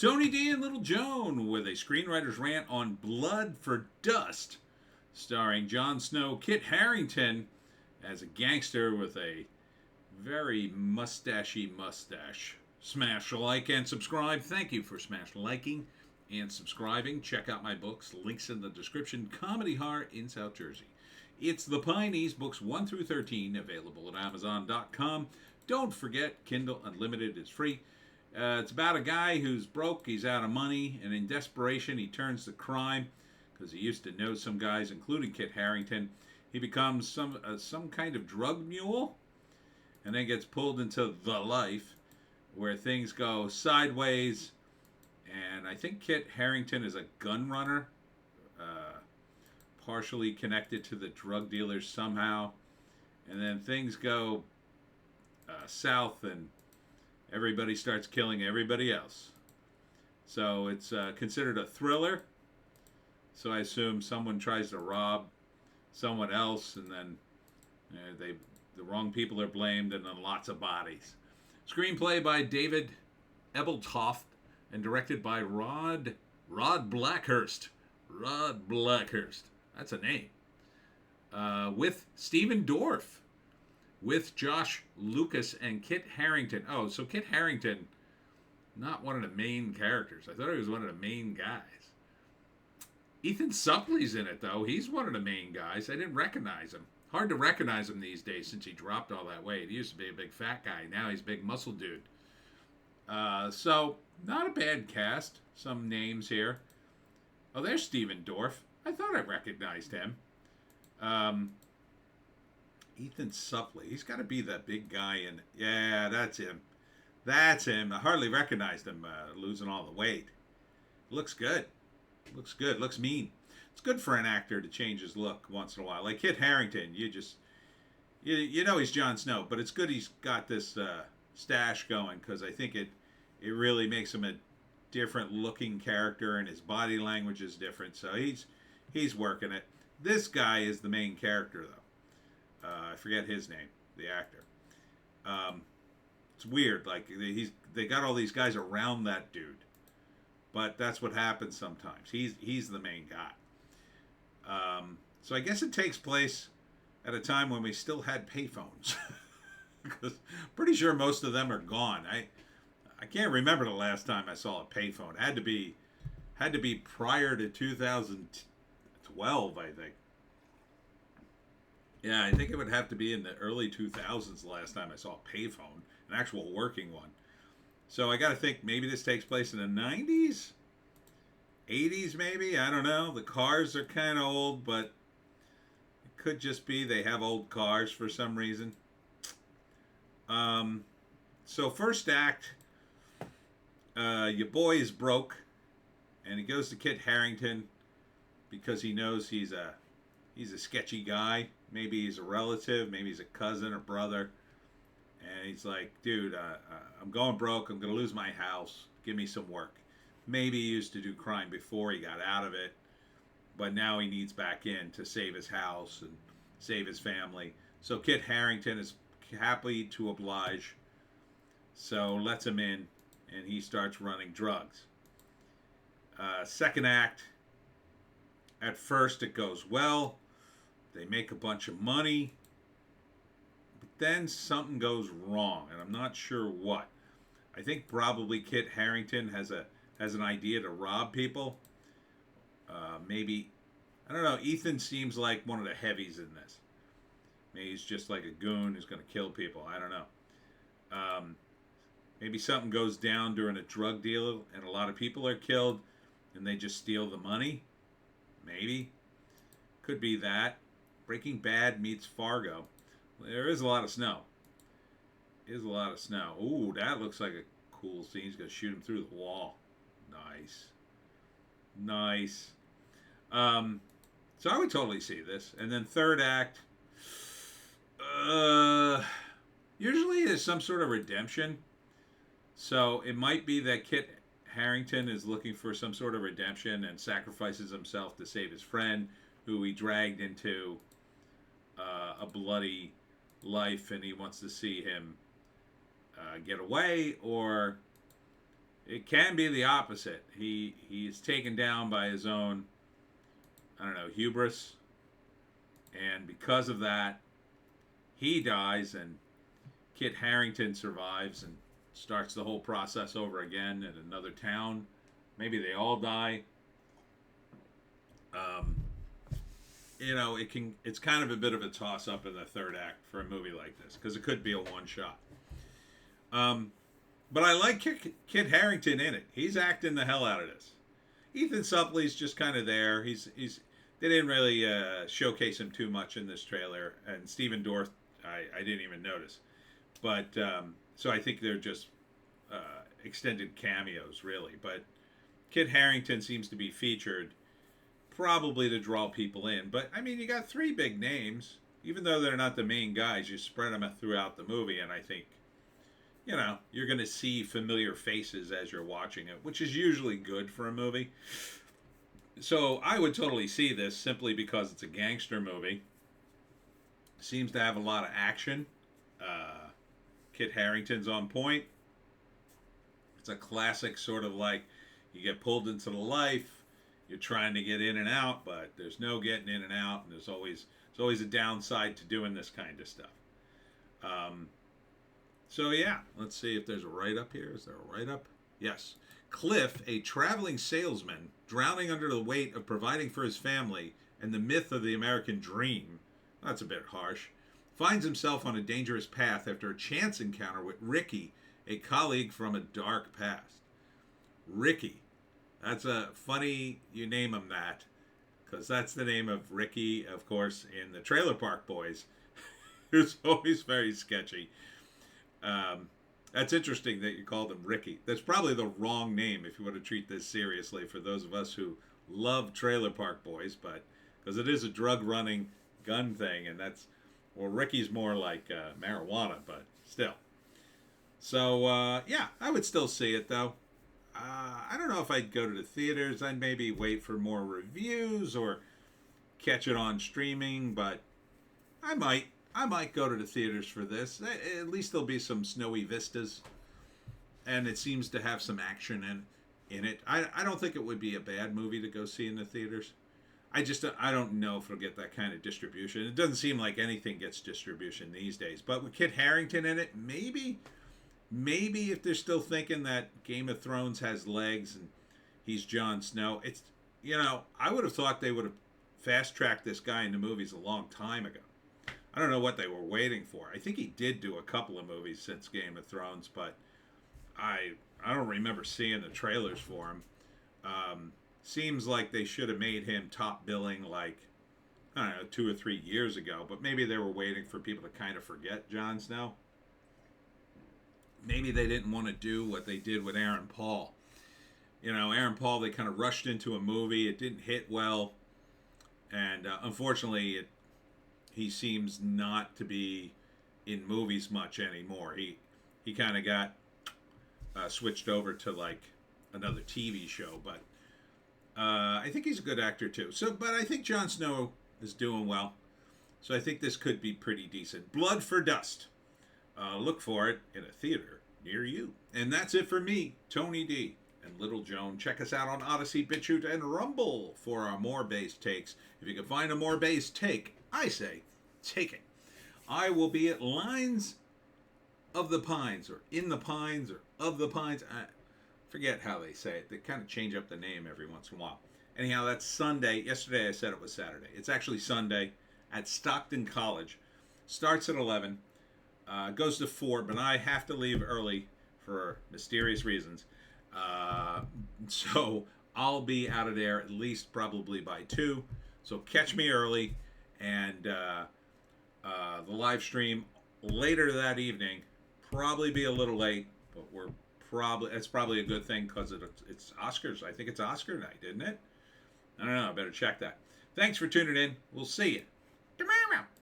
Tony D and Little Joan with a screenwriter's rant on Blood for Dust, starring Jon Snow, Kit Harrington as a gangster with a very mustachy mustache. Smash like and subscribe. Thank you for smash liking and subscribing. Check out my books. Links in the description. Comedy Horror in South Jersey. It's the Pineys, books 1 through 13, available at Amazon.com. Don't forget, Kindle Unlimited is free. It's about a guy who's broke, he's out of money, and in desperation he turns to crime because he used to know some guys, including Kit Harrington. He becomes some kind of drug mule and then gets pulled into the life where things go sideways. And I think Kit Harrington is a gun runner, partially connected to the drug dealers somehow. And then things go south and everybody starts killing everybody else. So it's considered a thriller. So I assume someone tries to rob someone else, and then the wrong people are blamed, and then lots of bodies. Screenplay by David Ebeltoft and directed by Rod Blackhurst. Rod Blackhurst. That's a name. With Stephen Dorff, with Josh Lucas and Kit Harrington. Oh, so Kit Harrington, not one of the main characters. I thought he was one of the main guys. Ethan Supplee's in it, though. He's one of the main guys. I didn't recognize him. Hard to recognize him these days since he dropped all that weight. He used to be a big fat guy. Now he's a big muscle dude. So, not a bad cast. Some names here. Oh, there's Stephen Dorff. I thought I recognized him. Ethan Suplee. He's got to be that big guy in... Yeah, that's him. That's him. I hardly recognized him losing all the weight. Looks good. Looks good. Looks mean. It's good for an actor to change his look once in a while. Like Kit Harrington, you know he's Jon Snow, but it's good he's got this stash going because I think it really makes him a different looking character, and his body language is different. So he's working it. This guy is the main character, though. I forget his name, the actor. It's weird. Like they got all these guys around that dude, but that's what happens sometimes. He's the main guy. So I guess it takes place at a time when we still had payphones, because pretty sure most of them are gone. I can't remember the last time I saw a payphone. It had to be prior to 2012, I think. Yeah, I think it would have to be in the early 2000s the last time I saw a payphone, an actual working one. So I got to think maybe this takes place in the 90s? 80s maybe? I don't know. The cars are kind of old, but it could just be they have old cars for some reason. So first act, your boy is broke, and he goes to Kit Harrington because he knows he's a sketchy guy. Maybe he's a relative, maybe he's a cousin or brother. And he's like, dude, I'm going broke. I'm going to lose my house. Give me some work. Maybe he used to do crime before he got out of it, but now he needs back in to save his house and save his family. So Kit Harrington is happy to oblige. So lets him in, and he starts running drugs. Second act, at first it goes well. They make a bunch of money, but then something goes wrong, and I'm not sure what. I think probably Kit Harrington has an idea to rob people. Maybe, I don't know. Ethan seems like one of the heavies in this. Maybe he's just like a goon who's going to kill people. I don't know. Maybe something goes down during a drug deal, and a lot of people are killed, and they just steal the money. Maybe. Could be that. Breaking Bad meets Fargo. There is a lot of snow. Is a lot of snow. Ooh, that looks like a cool scene. He's going to shoot him through the wall. Nice. Nice. So I would totally see this. And then third act. Usually there's some sort of redemption. So it might be that Kit Harrington is looking for some sort of redemption and sacrifices himself to save his friend, who he dragged into a bloody life, and he wants to see him get away, or It can be the opposite. He is taken down by his own, I don't know, hubris, and because of that, he dies, and Kit Harrington survives and starts the whole process over again in another town. Maybe they all die. Um, it's kind of a bit of a toss up in the third act for a movie like this because it could be a one shot. Um, but I like Kit Harrington in it. He's acting the hell out of this. Ethan Supplee's just kind of there. He's they didn't really showcase him too much in this trailer, and Stephen Dorff I didn't even notice. But so I think they're just extended cameos, really. But Kit Harrington seems to be featured, probably to draw people in. But I mean, you got three big names, even though they're not the main guys. You spread them throughout the movie, and I think you're going to see familiar faces as you're watching it, which is usually good for a movie. So I would totally see this simply because it's a gangster movie. Seems to have a lot of action. Kit Harrington's on point. It's a classic sort of like you get pulled into the life. You're trying to get in and out, but there's no getting in and out, and there's always a downside to doing this kind of stuff. So yeah, let's see if there's a write-up here. Is there a write-up? Yes. Cliff, a traveling salesman, drowning under the weight of providing for his family and the myth of the American dream, that's a bit harsh, finds himself on a dangerous path after a chance encounter with Ricky, a colleague from a dark past. Ricky. That's a funny you name him that, because that's the name of Ricky, of course, in the Trailer Park Boys, who's always very sketchy. That's interesting that you called him Ricky. That's probably the wrong name if you want to treat this seriously for those of us who love Trailer Park Boys, but because it is a drug running gun thing, and Ricky's more like marijuana, but still. So yeah, I would still see it though. I don't know if I'd go to the theaters. I'd maybe wait for more reviews or catch it on streaming, but I might go to the theaters for this. At least there'll be some snowy vistas, and it seems to have some action in it. I don't think it would be a bad movie to go see in the theaters. I don't know if it'll get that kind of distribution. It doesn't seem like anything gets distribution these days. But with Kit Harrington in it, maybe if they're still thinking that Game of Thrones has legs and he's Jon Snow, I would have thought they would have fast-tracked this guy into movies a long time ago. I don't know what they were waiting for. I think he did do a couple of movies since Game of Thrones, but I don't remember seeing the trailers for him. Seems like they should have made him top billing like, I don't know, 2 or 3 years ago, but maybe they were waiting for people to kind of forget Jon Snow. Maybe they didn't want to do what they did with Aaron Paul. Aaron Paul, they kind of rushed into a movie. It didn't hit well. And unfortunately, he seems not to be in movies much anymore. He kind of got switched over to like another TV show, but I think he's a good actor too. But I think Jon Snow is doing well, so I think this could be pretty decent. Blood for Dust. Look for it in a theater near you. And that's it for me, Tony D and Little Joan. Check us out on Odysee, Bitchute, and Rumble for our more based takes. If you can find a more based take, I say, take it. I will be at Lines of the Pines, or In the Pines, or Of the Pines. I forget how they say it. They kind of change up the name every once in a while. Anyhow, that's Sunday. Yesterday I said it was Saturday. It's actually Sunday at Stockton College. Starts at 11. Goes to 4, but I have to leave early for mysterious reasons. So I'll be out of there at least probably by 2. So catch me early, and the live stream later that evening, probably be a little late, but it's probably a good thing because it's Oscars. I think it's Oscar night, isn't it? I don't know. I better check that. Thanks for tuning in. We'll see you tomorrow.